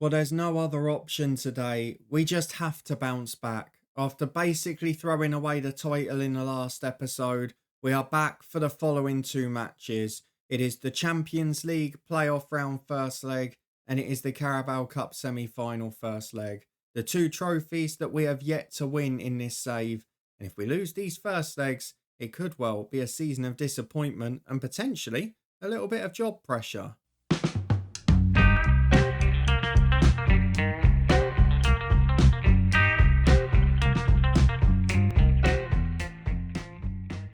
Well, there's no other option today. We just have to bounce back. After basically throwing away the title in the last episode, we are back for the following two matches. It is the Champions League playoff round first leg, and it is the Carabao Cup Semi Final first leg. The two trophies that we have yet to win in this save. And if we lose these first legs, it could well be a season of disappointment and potentially a little bit of job pressure.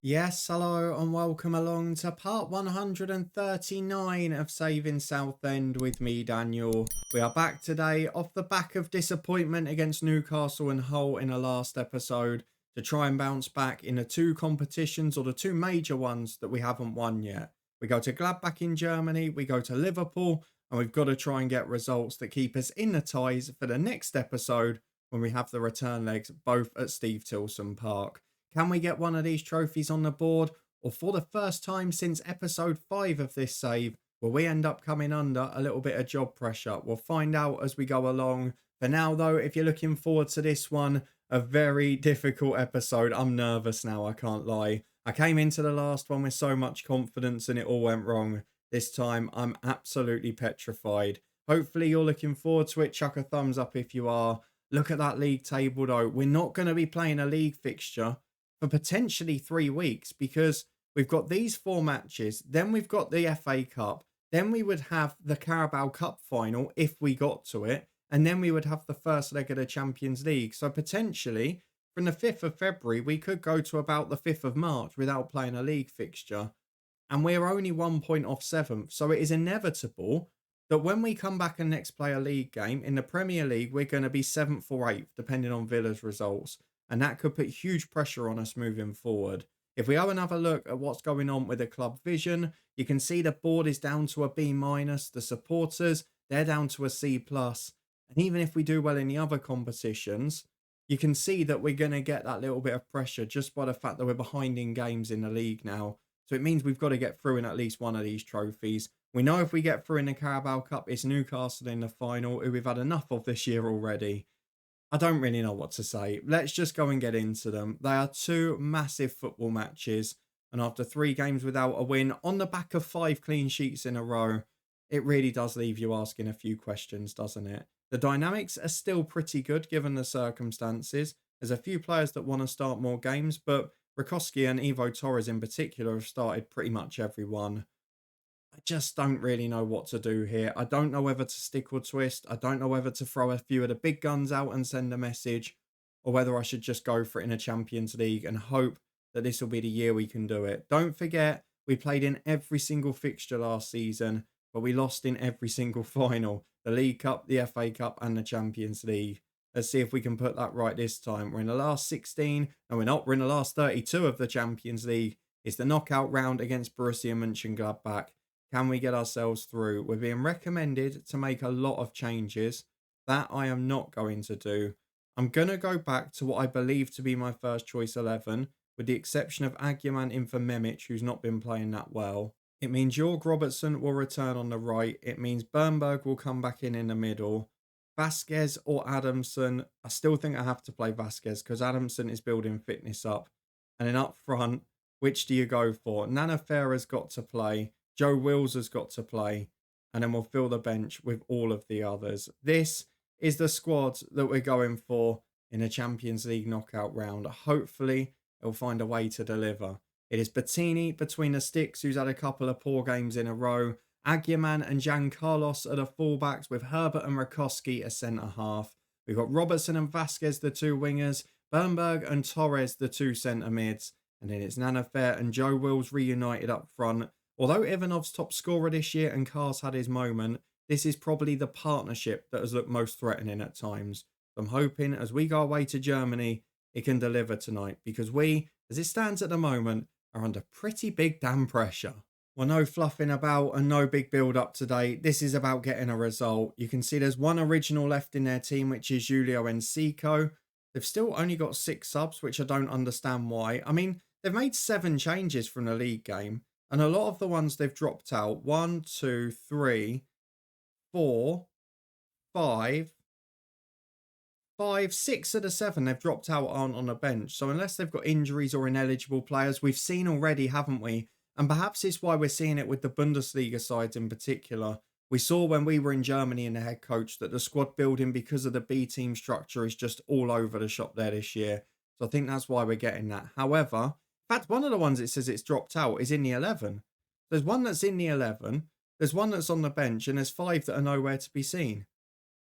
Yes, hello and welcome along to part 139 of Saving Southend with me, Daniel. We are back today off the back of disappointment against Newcastle and Hull in the last episode to try and bounce back in the two competitions, or the two major ones that we haven't won yet. We go to Gladbach in Germany, we go to Liverpool, and we've got to try and get results that keep us in the ties for the next episode when we have the return legs both at Steve Tilson Park. Can we get one of these trophies on the board? Or for the first time since episode 5 of this save, will we end up coming under a little bit of job pressure? We'll find out as we go along. For now, though, if you're looking forward to this one, a very difficult episode. I'm nervous now, I can't lie. I came into the last one with so much confidence and it all went wrong. This time, I'm absolutely petrified. Hopefully, you're looking forward to it. Chuck a thumbs up if you are. Look at that league table, though. We're not going to be playing a league fixture for potentially 3 weeks, because we've got these 4 matches, then we've got the FA Cup, then we would have the Carabao Cup final if we got to it, and then we would have the first leg of the Champions League. So potentially from the 5th of February we could go to about the 5th of March without playing a league fixture, and we're only 1 point off 7th. So it is inevitable that when we come back and next play a league game in the Premier League, we're going to be 7th or 8th depending on Villa's results. And that could put huge pressure on us moving forward. If we have another look at what's going on with the club vision, you can see the board is down to a B-. The supporters, they're down to a C+. And even if we do well in the other competitions, you can see that we're going to get that little bit of pressure just by the fact that we're behind in games in the league now. So it means we've got to get through in at least one of these trophies. We know if we get through in the Carabao Cup, it's Newcastle in the final, who we've had enough of this year already. I don't really know what to say. Let's just go and get into them. They are two massive football matches, and after 3 games without a win on the back of 5 clean sheets in a row, it really does leave you asking a few questions, doesn't it? The dynamics are still pretty good given the circumstances. There's a few players that want to start more games, but Rikoski and Ivo Torres in particular have started pretty much every one. I just don't really know what to do here. I don't know whether to stick or twist. I don't know whether to throw a few of the big guns out and send a message, or whether I should just go for it in a Champions League and hope that this will be the year we can do it. Don't forget, we played in every single fixture last season, but we lost in every single final. The League Cup, the FA Cup and the Champions League. Let's see if we can put that right this time. We're in the last 16. No, we're not. We're in the last 32 of the Champions League. It's the knockout round against Borussia Monchengladbach. Can we get ourselves through? We're being recommended to make a lot of changes. That I am not going to do. I'm going to go back to what I believe to be my first choice 11, with the exception of Aguiman in for Memic, who's not been playing that well. It means Jorg Robertson will return on the right. It means Bernberg will come back in the middle. Vasquez or Adamson. I still think I have to play Vasquez because Adamson is building fitness up. And then up front, which do you go for? Nana Farah's got to play. Joe Wills has got to play, and then we'll fill the bench with all of the others. This is the squad that we're going for in a Champions League knockout round. Hopefully, it'll find a way to deliver. It is Bettini between the sticks, who's had a couple of poor games in a row. Aguiman and Jan Carlos are the fullbacks, with Herbert and Rikoski as centre-half. We've got Robertson and Vasquez, the 2 wingers. Bernberg and Torres, the 2 centre-mids. And then it's Nana Fair and Joe Wills reunited up front. Although Ivanov's top scorer this year and Carr's had his moment, this is probably the partnership that has looked most threatening at times. I'm hoping as we go away to Germany, it can deliver tonight, because we, as it stands at the moment, are under pretty big damn pressure. Well, no fluffing about and no big build-up today. This is about getting a result. You can see there's one original left in their team, which is Julio Enciso. They've still only got 6 subs, which I don't understand why. I mean, they've made 7 changes from the league game. And a lot of the ones they've dropped out, 1, 2, 3, 4, six of the seven they've dropped out aren't on the bench. So unless they've got injuries or ineligible players, we've seen already, haven't we? And perhaps it's why we're seeing it with the Bundesliga sides in particular. We saw when we were in Germany and the head coach that the squad building because of the B team structure is just all over the shop there this year. So I think that's why we're getting that. However, in fact, one of the ones it says it's dropped out is in the 11. There's one that's in the 11. There's one that's on the bench and there's 5 that are nowhere to be seen.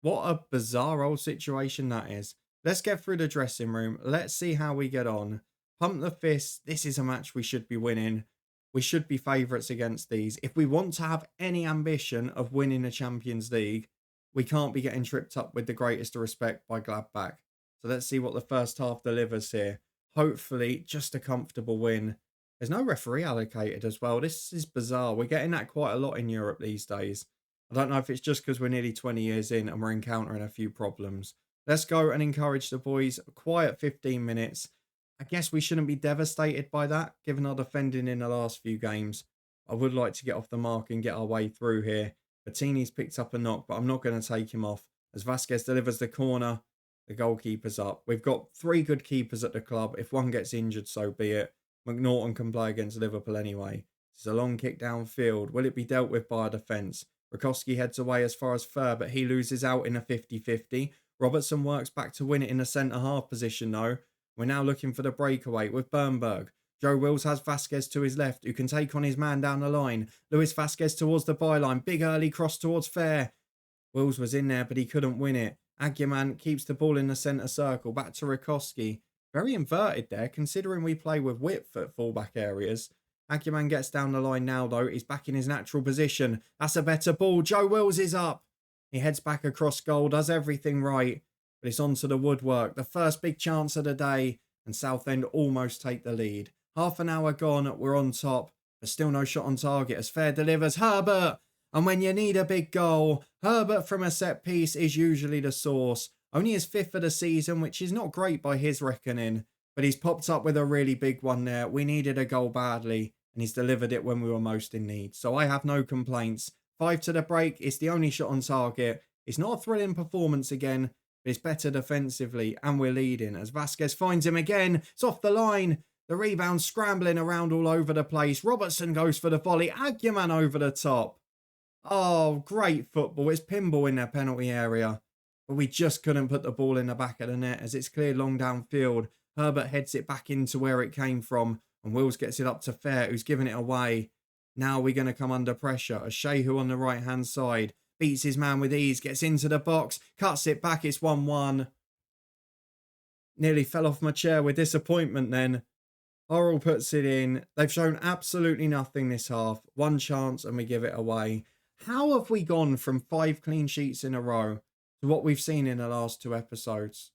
What a bizarre old situation that is. Let's get through the dressing room. Let's see how we get on. Pump the fist. This is a match we should be winning. We should be favourites against these. If we want to have any ambition of winning the Champions League, we can't be getting tripped up with the greatest of respect by Gladbach. So let's see what the first half delivers here. Hopefully, just a comfortable win. There's no referee allocated as well. This is bizarre. We're getting that quite a lot in Europe these days. I don't know if it's just because we're nearly 20 years in and we're encountering a few problems. Let's go and encourage the boys. A quiet 15 minutes. I guess we shouldn't be devastated by that, given our defending in the last few games. I would like to get off the mark and get our way through here. Bettini's picked up a knock, but I'm not going to take him off. As Vasquez delivers the corner, the goalkeeper's up. We've got 3 good keepers at the club. If one gets injured, so be it. McNaughton can play against Liverpool anyway. It's a long kick downfield. Will it be dealt with by a defence? Rakowski heads away as far as Fur, but he loses out in a 50-50. Robertson works back to win it in the centre-half position, though. We're now looking for the breakaway with Bernberg. Joe Wills has Vasquez to his left, who can take on his man down the line. Luis Vasquez towards the byline. Big early cross towards Fair. Wills was in there, but he couldn't win it. Aguiman keeps the ball in the centre circle. Back to Rakowski. Very inverted there, considering we play with width at fullback areas. Aguiman gets down the line now, though. He's back in his natural position. That's a better ball. Joe Wills is up. He heads back across goal, does everything right. But it's onto the woodwork. The first big chance of the day. And Southend almost take the lead. Half an hour gone. We're on top. There's still no shot on target as Fair delivers. Herbert. And when you need a big goal, Herbert from a set piece is usually the source. Only his 5th of the season, which is not great by his reckoning. But he's popped up with a really big one there. We needed a goal badly. And he's delivered it when we were most in need. So I have no complaints. 5 to the break. It's the only shot on target. It's not a thrilling performance again. But it's better defensively. And we're leading. As Vasquez finds him again. It's off the line. The rebound scrambling around all over the place. Robertson goes for the volley. Aguiman over the top. Oh, great football. It's pinball in their penalty area. But we just couldn't put the ball in the back of the net as it's cleared long downfield. Herbert heads it back into where it came from. And Wills gets it up to Fair, who's giving it away. Now we're going to come under pressure. As Shehu on the right-hand side beats his man with ease, gets into the box, cuts it back. It's 1-1. Nearly fell off my chair with disappointment then. Horrell puts it in. They've shown absolutely nothing this half. One chance and we give it away. How have we gone from 5 clean sheets in a row to what we've seen in the last 2 episodes?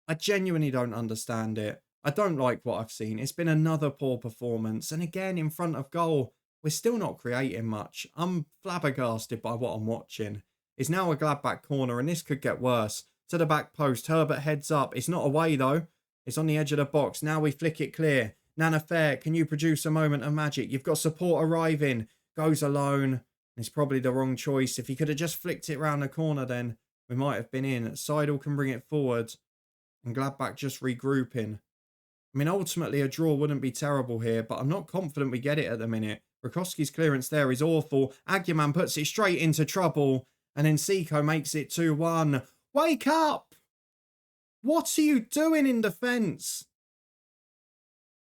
I genuinely don't understand it. I don't like what I've seen. It's been another poor performance. And again, in front of goal, we're still not creating much. I'm flabbergasted by what I'm watching. It's now a Gladbach corner and this could get worse. To the back post, Herbert heads up. It's not away though. It's on the edge of the box. Now we flick it clear. Nana Fair, can you produce a moment of magic? You've got support arriving. Goes alone. It's probably the wrong choice. If he could have just flicked it round the corner then, we might have been in. Seidel can bring it forward. And Gladbach just regrouping. I mean, ultimately, a draw wouldn't be terrible here, but I'm not confident we get it at the minute. Rakowski's clearance there is awful. Aguiman puts it straight into trouble. And then Seiko makes it 2-1. Wake up! What are you doing in defence?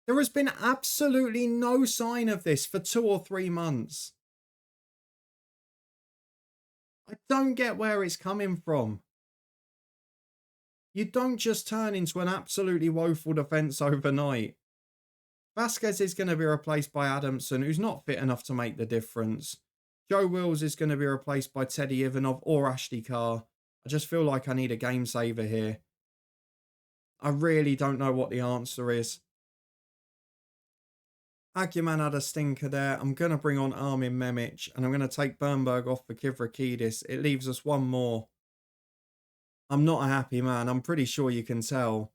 There has been absolutely no sign of this for 2 or 3 months. I don't get where it's coming from. You don't just turn into an absolutely woeful defence overnight. Vasquez is going to be replaced by Adamson, who's not fit enough to make the difference. Joe Wills is going to be replaced by Teddy Ivanov or Ashley Carr. I just feel like I need a game saver here. I really don't know what the answer is. Aguiman had a stinker there. I'm going to bring on Armin Memic and I'm going to take Bernberg off for Kivrakidis. It leaves us one more. I'm not a happy man. I'm pretty sure you can tell.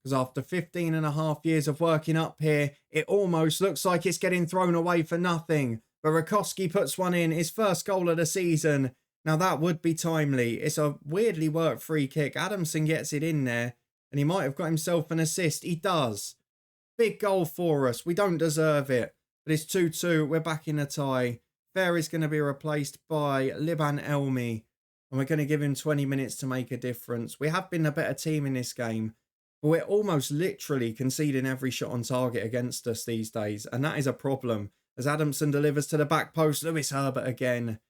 Because after 15 and a half years of working up here, it almost looks like it's getting thrown away for nothing. But Rakowski puts one in, his first goal of the season. Now that would be timely. It's a weirdly worked free kick. Adamson gets it in there and he might have got himself an assist. He does. Big goal for us. We don't deserve it. But it's 2-2. We're back in a tie. Fair is going to be replaced by Liban Elmi. And we're going to give him 20 minutes to make a difference. We have been a better team in this game. But we're almost literally conceding every shot on target against us these days. And that is a problem. As Adamson delivers to the back post, Lewis Herbert again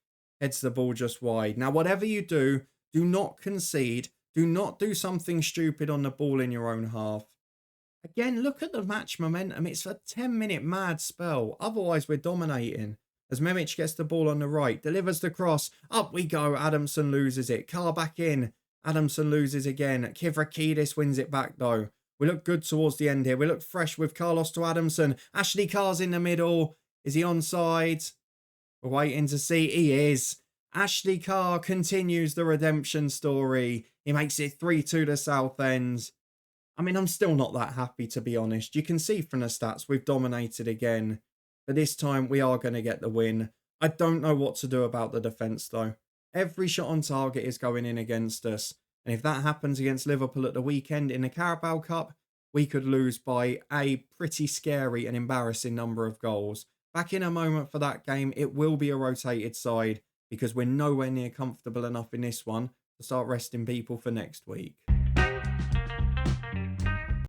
heads the ball just wide. Now, whatever you do not concede. Do not do something stupid on the ball in your own half. Again, look at the match momentum. It's a 10-minute mad spell. Otherwise, we're dominating. As Memic gets the ball on the right, delivers the cross. Up we go. Adamson loses it. Carr back in. Adamson loses again. Kivrakidis wins it back, though. We look good towards the end here. We look fresh with Carlos to Adamson. Ashley Carr's in the middle. Is he onside? We're waiting to see. He is. Ashley Carr continues the redemption story. He makes it 3-2 to Southend. I mean, I'm still not that happy, to be honest. You can see from the stats, we've dominated again. But this time, we are going to get the win. I don't know what to do about the defence, though. Every shot on target is going in against us. And if that happens against Liverpool at the weekend in the Carabao Cup, we could lose by a pretty scary and embarrassing number of goals. Back in a moment for that game, it will be a rotated side because we're nowhere near comfortable enough in this one to start resting people for next week.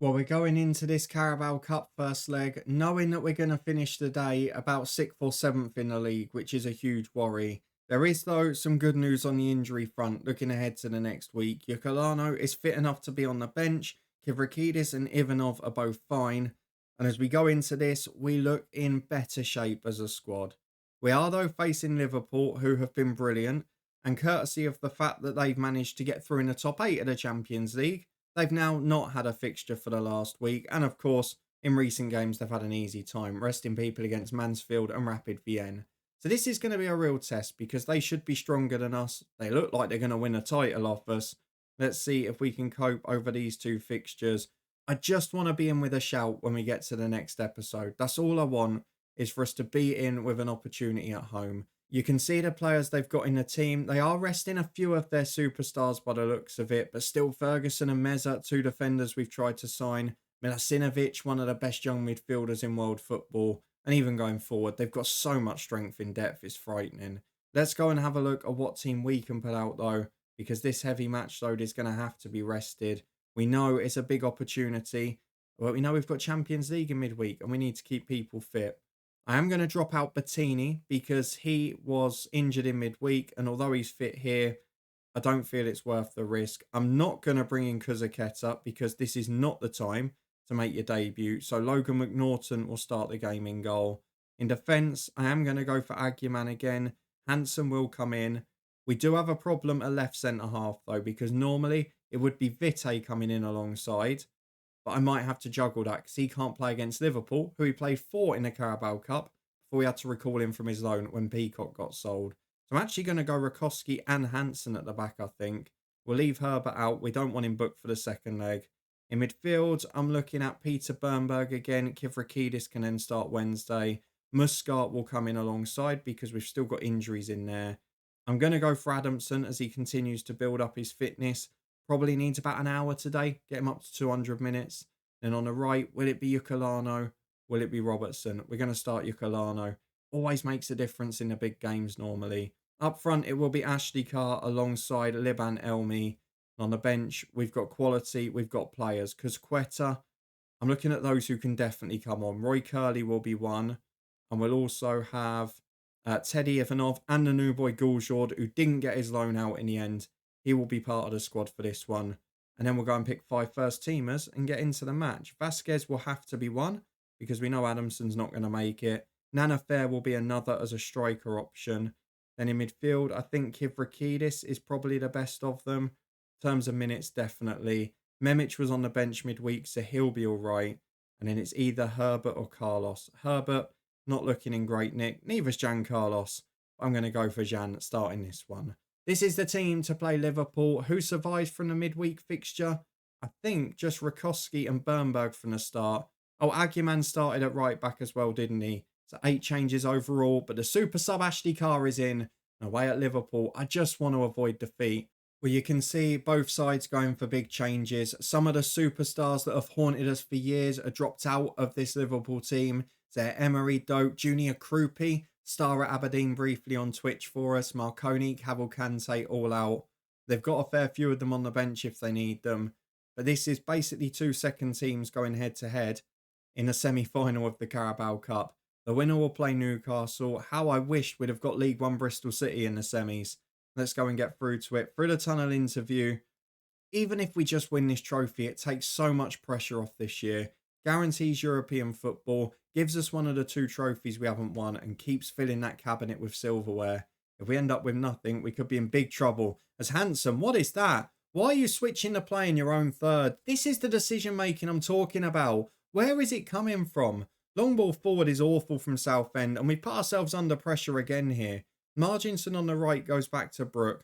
Well, we're going into this Carabao Cup first leg, knowing that we're going to finish the day about 6th or 7th in the league, which is a huge worry. There is, though, some good news on the injury front, looking ahead to the next week. Yokolano is fit enough to be on the bench. Kivrakidis and Ivanov are both fine. And as we go into this, we look in better shape as a squad. We are, though, facing Liverpool, who have been brilliant. And courtesy of the fact that they've managed to get through in the top 8 of the Champions League, they've now not had a fixture for the last week. And of course, in recent games, they've had an easy time, resting people against Mansfield and Rapid Vienna. So this is going to be a real test because they should be stronger than us. They look like they're going to win a title off us. Let's see if we can cope over these two fixtures. I just want to be in with a shout when we get to the next episode. That's all I want, is for us to be in with an opportunity at home. You can see the players they've got in the team. They are resting a few of their superstars by the looks of it, but still Ferguson and Meza, two defenders we've tried to sign. Milasinovic, one of the best young midfielders in world football. And even going forward, they've got so much strength in depth, it's frightening. Let's go and have a look at what team we can put out, though, because this heavy match load is going to have to be rested. We know it's a big opportunity, but we know we've got Champions League in midweek, and we need to keep people fit. I am going to drop out Bettini because he was injured in midweek, and although he's fit here, I don't feel it's worth the risk. I'm not going to bring in Kuzaket because this is not the time to make your debut. So Logan McNaughton will start the game in goal. In defence, I am going to go for Aguiman again. Hansen will come in. We do have a problem at left centre-half, though, because normally it would be Vite coming in alongside. But I might have to juggle that because he can't play against Liverpool, who he played for in the Carabao Cup, before we had to recall him from his loan when Peacock got sold. So I'm actually going to go Rakowski and Hansen at the back, I think. We'll leave Herbert out. We don't want him booked for the second leg. In midfield, I'm looking at Peter Bernberg again. Kivrakidis can then start Wednesday. Muscat will come in alongside because we've still got injuries in there. I'm going to go for Adamson as he continues to build up his fitness. Probably needs about an hour today. Get him up to 200 minutes. Then on the right, will it be Yokolano? Will it be Robertson? We're going to start Yokolano. Always makes a difference in the big games normally. Up front, it will be Ashley Carr alongside Liban Elmi. On the bench, we've got quality, we've got players. Kuzqueta, I'm looking at those who can definitely come on. Roy Curley will be one. And we'll also have Teddy Ivanov and the new boy Gulsjord, who didn't get his loan out in the end. He will be part of the squad for this one. And then we'll go and pick 5 first-teamers and get into the match. Vasquez will have to be one because we know Adamson's not going to make it. Nana Fair will be another as a striker option. Then in midfield, I think Kivrakidis is probably the best of them. In terms of minutes, definitely. Memic was on the bench midweek, so he'll be all right. And then it's either Herbert or Carlos. Herbert, not looking in great nick. Neither's Jan Carlos. I'm going to go for Jan starting this one. This is the team to play Liverpool. Who survived from the midweek fixture? I think just Rakowski and Bernberg from the start. Oh, Aguiman started at right back as well, didn't he? So 8 changes overall, but the super sub Ashley Carr is in. And away at Liverpool, I just want to avoid defeat. Well, you can see both sides going for big changes. Some of the superstars that have haunted us for years are dropped out of this Liverpool team. They're Emery Doak, Junior Krupi, star at Aberdeen briefly on Twitch for us, Marconi, Cavalcante all out. They've got a fair few of them on the bench if they need them. But this is basically two second teams going head to head in the semi-final of the Carabao Cup. The winner will play Newcastle. How I wished we'd have got League One Bristol City in the semis. Let's go and get through to it. Through the tunnel interview. Even if we just win this trophy, it takes so much pressure off this year. Guarantees European football, gives us one of the two trophies we haven't won, and keeps filling that cabinet with silverware. If we end up with nothing, we could be in big trouble. As Handsome, what is that? Why are you switching to play in your own third? This is the decision making I'm talking about. Where is it coming from? Long ball forward is awful from Southend, and we put ourselves under pressure again here. Marginson on the right goes back to Brook.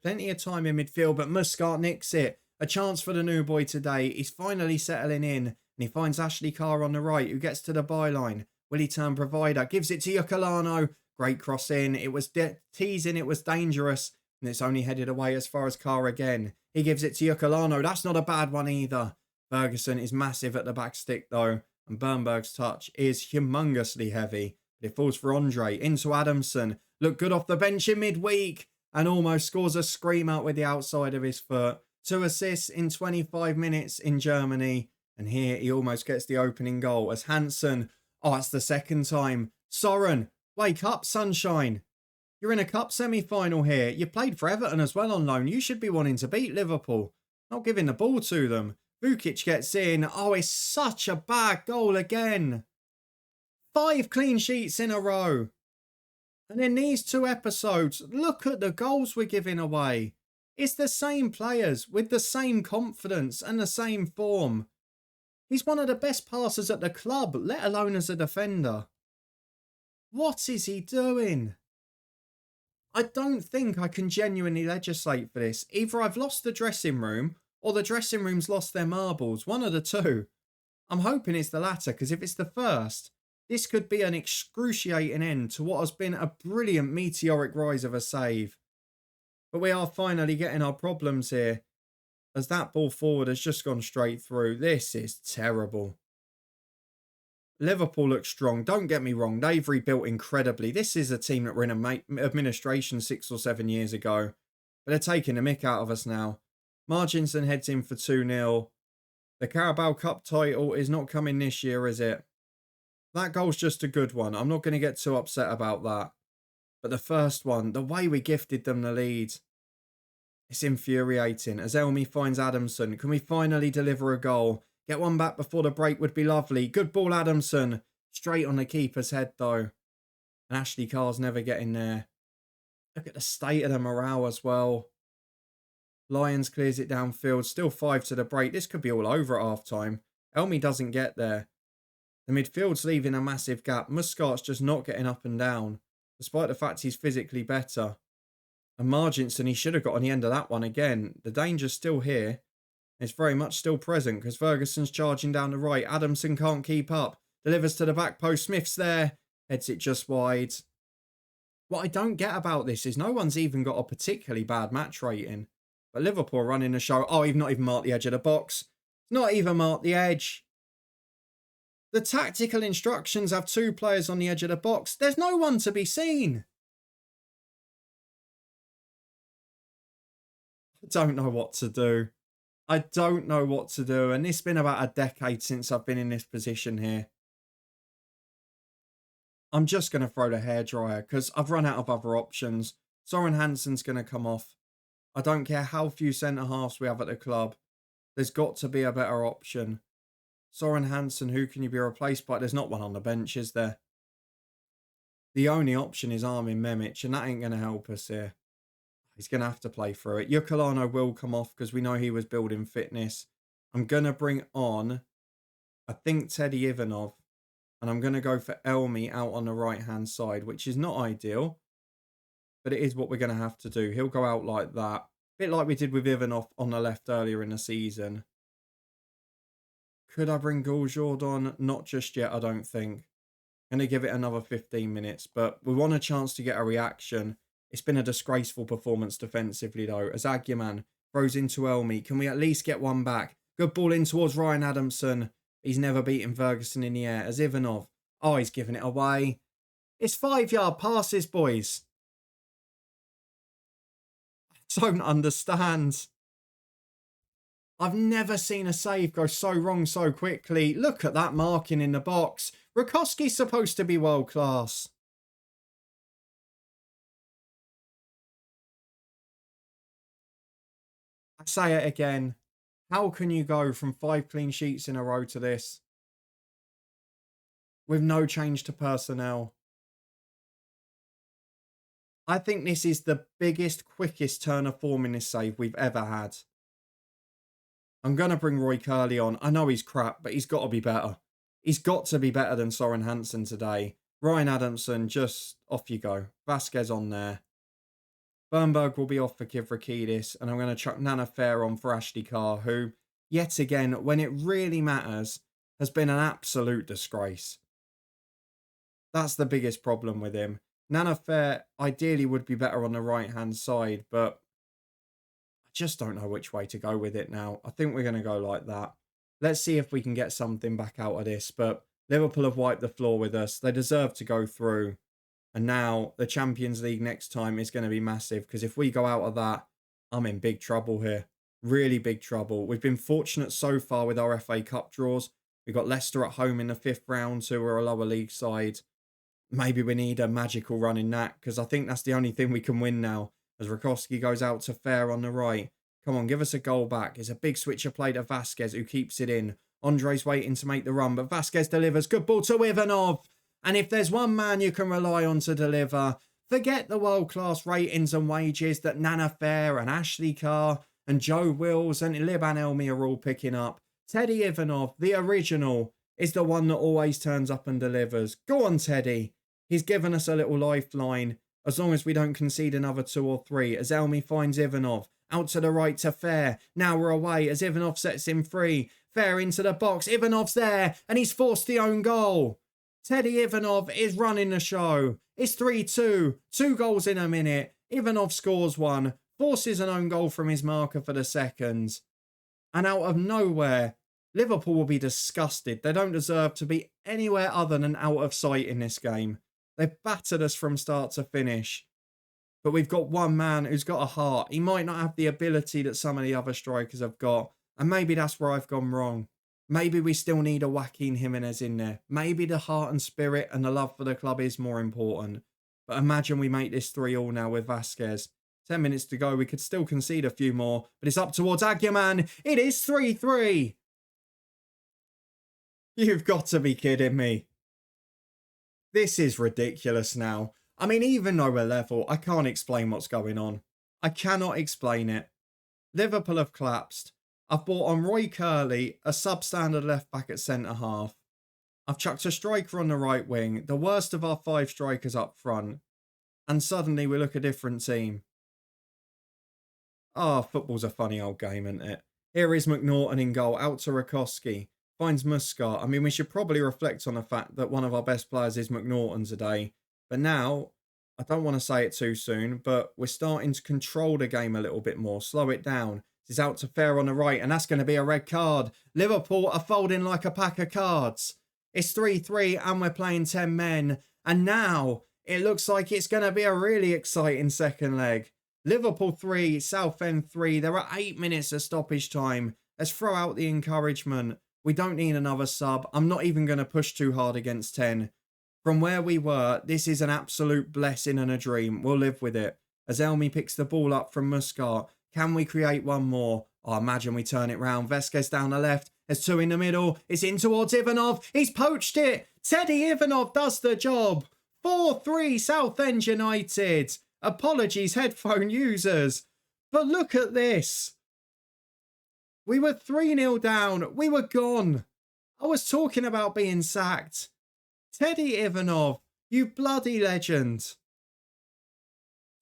Plenty of time in midfield, but Muscat nicks it. A chance for the new boy today. He's finally settling in, and he finds Ashley Carr on the right, who gets to the byline. Will he turn provider? Gives it to Yocolano. Great cross in. It was teasing, it was dangerous, and it's only headed away as far as Carr again. He gives it to Yocolano. That's not a bad one either. Ferguson is massive at the back stick though, and Bernberg's touch is humongously heavy. But it falls for Andre, into Adamson. Looked good off the bench in midweek, and almost scores a scream out with the outside of his foot. 2 assists in 25 minutes in Germany, and here he almost gets the opening goal as Hansen. Oh, it's the second time. Soren, wake up, sunshine. You're in a cup semi-final here. You played for Everton as well on loan. You should be wanting to beat Liverpool. Not giving the ball to them. Vukic gets in. Oh, it's such a bad goal again. 5 clean sheets in a row. And in these 2 episodes, look at the goals we're giving away. It's the same players with the same confidence and the same form. He's one of the best passers at the club, let alone as a defender. What is he doing? I don't think I can genuinely legislate for this. Either I've lost the dressing room or the dressing room's lost their marbles. One of the two. I'm hoping it's the latter, because if it's the first, this could be an excruciating end to what has been a brilliant meteoric rise of a save. But we are finally getting our problems here, as that ball forward has just gone straight through. This is terrible. Liverpool looks strong. Don't get me wrong. They've rebuilt incredibly. This is a team that were in administration 6 or 7 years ago. But they're taking the mick out of us now. Marginson heads in for 2-0. The Carabao Cup title is not coming this year, is it? That goal's just a good one. I'm not going to get too upset about that. But the first one, the way we gifted them the lead, it's infuriating. As Elmi finds Adamson, can we finally deliver a goal? Get one back before the break would be lovely. Good ball, Adamson. Straight on the keeper's head, though. And Ashley Carr's never getting there. Look at the state of the morale as well. Lyons clears it downfield. Still 5 to the break. This could be all over at half-time. Elmi doesn't get there. The midfield's leaving a massive gap. Muscat's just not getting up and down, despite the fact he's physically better. And Marginson, he should have got on the end of that one again. The danger's still here. It's very much still present because Ferguson's charging down the right. Adamson can't keep up. Delivers to the back post. Smith's there. Heads it just wide. What I don't get about this is no one's even got a particularly bad match rating. But Liverpool are running the show. Oh, he's not even marked the edge of the box. Not even marked the edge. The tactical instructions have 2 players on the edge of the box. There's no one to be seen. I don't know what to do. I don't know what to do. And it's been about a decade since I've been in this position here. I'm just going to throw the hairdryer because I've run out of other options. Soren Hansen's going to come off. I don't care how few centre-halves we have at the club. There's got to be a better option. Soren Hansen, who can you be replaced by? There's not one on the bench, is there? The only option is Armin Memic, and that ain't going to help us here. He's going to have to play through it. Yocolano will come off because we know he was building fitness. I'm going to bring on, I think, Teddy Ivanov. And I'm going to go for Elmi out on the right-hand side, which is not ideal. But it is what we're going to have to do. He'll go out like that. A bit like we did with Ivanov on the left earlier in the season. Could I bring Gouljord on? Not just yet, I don't think. Going to give it another 15 minutes. But we want a chance to get a reaction. It's been a disgraceful performance defensively though, as Aguiman throws into Elmi. Can we at least get one back? Good ball in towards Ryan Adamson. He's never beaten Ferguson in the air, as Ivanov. Oh, he's giving it away. It's 5-yard passes, boys. I don't understand. I've never seen a save go so wrong so quickly. Look at that marking in the box. Rakowski's supposed to be world class. I say it again. How can you go from 5 clean sheets in a row to this? With no change to personnel. I think this is the biggest, quickest turn of form in this save we've ever had. I'm going to bring Roy Curley on. I know he's crap, but he's got to be better. He's got to be better than Soren Hansen today. Ryan Adamson, just off you go. Vasquez on there. Bernberg will be off for Kivrakidis, and I'm going to chuck Nana Fair on for Ashley Carr, who, yet again, when it really matters, has been an absolute disgrace. That's the biggest problem with him. Nana Fair ideally would be better on the right-hand side, but I just don't know which way to go with it now. I think we're going to go like that. Let's see if we can get something back out of this, but Liverpool have wiped the floor with us. They deserve to go through. And now the Champions League next time is going to be massive, because if we go out of that, I'm in big trouble here. Really big trouble. We've been fortunate so far with our FA Cup draws. We've got Leicester at home in the 5th round, who are a lower league side. Maybe we need a magical run in that, because I think that's the only thing we can win now. As Rakowski goes out to Fair on the right. Come on, give us a goal back. It's a big switch of play to Vasquez, who keeps it in. Andre's waiting to make the run, but Vasquez delivers. Good ball to Ivanov. And if there's one man you can rely on to deliver, forget the world-class ratings and wages that Nana Fair and Ashley Carr and Joe Wills and Liban Elmi are all picking up. Teddy Ivanov, the original, is the one that always turns up and delivers. Go on, Teddy. He's given us a little lifeline, as long as we don't concede another 2 or 3, as Elmi finds Ivanov. Out to the right to Fair. Now we're away as Ivanov sets him free. Fair into the box. Ivanov's there, and he's forced the own goal. Teddy Ivanov is running the show. It's 3-2. 2 goals in a minute. Ivanov scores one. Forces an own goal from his marker for the second. And out of nowhere, Liverpool will be disgusted. They don't deserve to be anywhere other than out of sight in this game. They've battered us from start to finish. But we've got one man who's got a heart. He might not have the ability that some of the other strikers have got. And maybe that's where I've gone wrong. Maybe we still need a Joaquin Jimenez in there. Maybe the heart and spirit and the love for the club is more important. But imagine we make this 3-3 now with Vasquez. 10 minutes to go. We could still concede a few more. But it's up towards Aguiman. It is 3-3. You've got to be kidding me. This is ridiculous now. I mean, even though we're level, I can't explain what's going on. I cannot explain it. Liverpool have collapsed. I've brought on Roy Curley, a substandard left-back at centre-half. I've chucked a striker on the right wing, the worst of our 5 strikers up front. And suddenly we look a different team. Football's a funny old game, isn't it? Here is McNaughton in goal, out to Rakowski. Finds Muscat. I mean, we should probably reflect on the fact that one of our best players is McNaughton today. But now, I don't want to say it too soon, but we're starting to control the game a little bit more. Slow it down. It's out to Fair on the right, and that's going to be a red card. Liverpool are folding like a pack of cards. It's 3-3, and we're playing 10 men. And now, it looks like it's going to be a really exciting second leg. Liverpool 3, Southend 3. There are 8 minutes of stoppage time. Let's throw out the encouragement. We don't need another sub. I'm not even going to push too hard against 10. From where we were, this is an absolute blessing and a dream. We'll live with it. As Elmi picks the ball up from Muscat. Can we create one more? Imagine we turn it round. Vasquez down the left. There's 2 in the middle. It's in towards Ivanov. He's poached it. Teddy Ivanov does the job. 4-3 Southend United. Apologies, headphone users. But look at this. We were 3-0 down. We were gone. I was talking about being sacked. Teddy Ivanov, you bloody legend.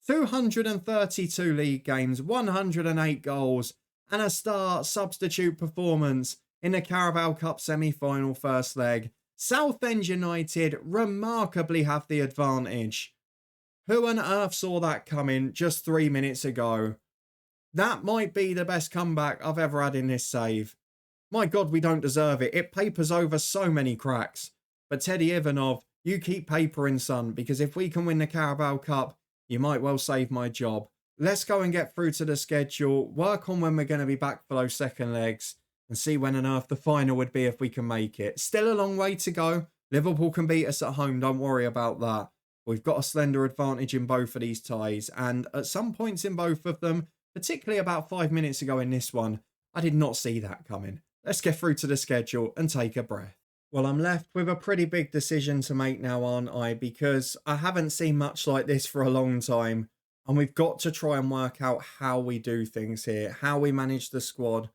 232 league games, 108 goals, and a star substitute performance in the Carabao Cup Semi Final first leg. Southend United remarkably have the advantage. Who on earth saw that coming just 3 minutes ago? That might be the best comeback I've ever had in this save. My God, we don't deserve it. It papers over so many cracks. But Teddy Ivanov, you keep papering, son, because if we can win the Carabao Cup, you might well save my job. Let's go and get through to the schedule, work on when we're going to be back for those second legs, and see when on earth the final would be if we can make it. Still a long way to go. Liverpool can beat us at home, don't worry about that. We've got a slender advantage in both of these ties, and at some points in both of them, particularly about 5 minutes ago in this one, I did not see that coming. Let's get through to the schedule and take a breath. Well, I'm left with a pretty big decision to make now, aren't I? Because I haven't seen much like this for a long time. And we've got to try and work out how we do things here, how we manage the squad.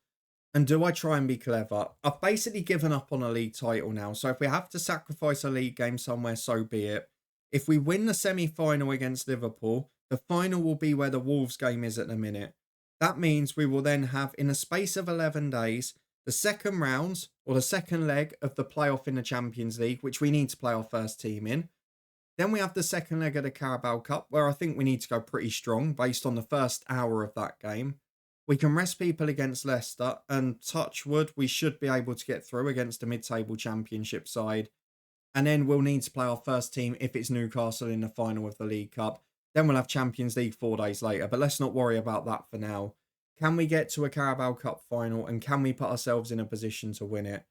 And do I try and be clever? I've basically given up on a league title now. So if we have to sacrifice a league game somewhere, so be it. If we win the semi-final against Liverpool, the final will be where the Wolves game is at the minute. That means we will then have, in a space of 11 days, the second rounds, or the second leg of the playoff in the Champions League, which we need to play our first team in. Then we have the second leg of the Carabao Cup, where I think we need to go pretty strong based on the first hour of that game. We can rest people against Leicester, and touch wood, we should be able to get through against a mid-table championship side. And then we'll need to play our first team if it's Newcastle in the final of the League Cup. Then we'll have Champions League 4 days later, but let's not worry about that for now. Can we get to a Carabao Cup final, and can we put ourselves in a position to win it?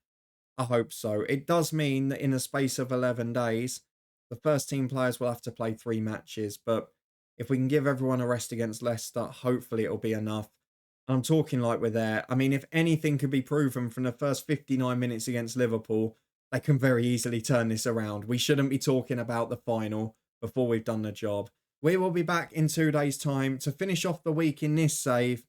I hope so. It does mean that in a space of 11 days, the first team players will have to play 3 matches, but if we can give everyone a rest against Leicester, hopefully it'll be enough. I'm talking like we're there. I mean, if anything could be proven from the first 59 minutes against Liverpool, they can very easily turn this around. We shouldn't be talking about the final before we've done the job. We will be back in 2 days' time to finish off the week in this save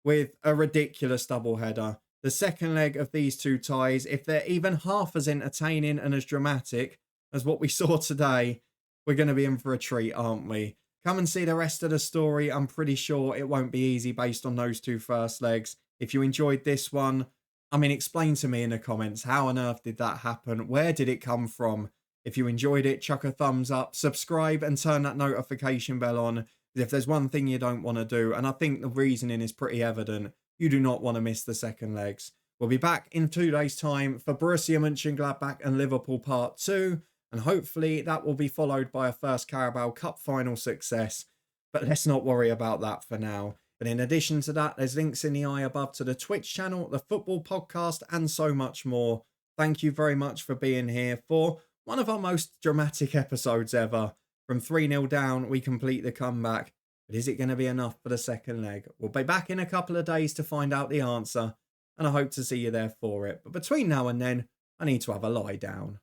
with a ridiculous doubleheader. The second leg of these two ties, if they're even half as entertaining and as dramatic as what we saw today, we're going to be in for a treat, aren't we? Come and see the rest of the story. I'm pretty sure it won't be easy based on those 2 first legs. If you enjoyed this one, I mean, explain to me in the comments, how on earth did that happen? Where did it come from? If you enjoyed it, chuck a thumbs up, subscribe and turn that notification bell on. If there's one thing you don't want to do, and I think the reasoning is pretty evident, you do not want to miss the second legs. We'll be back in 2 days' time for Borussia Monchengladbach and Liverpool Part 2, and hopefully that will be followed by a first Carabao Cup final success. But let's not worry about that for now. But in addition to that, there's links in the eye above to the Twitch channel, the football podcast, and so much more. Thank you very much for being here for one of our most dramatic episodes ever. From 3-0 down, we complete the comeback. But is it going to be enough for the second leg? We'll be back in a couple of days to find out the answer. And I hope to see you there for it. But between now and then, I need to have a lie down.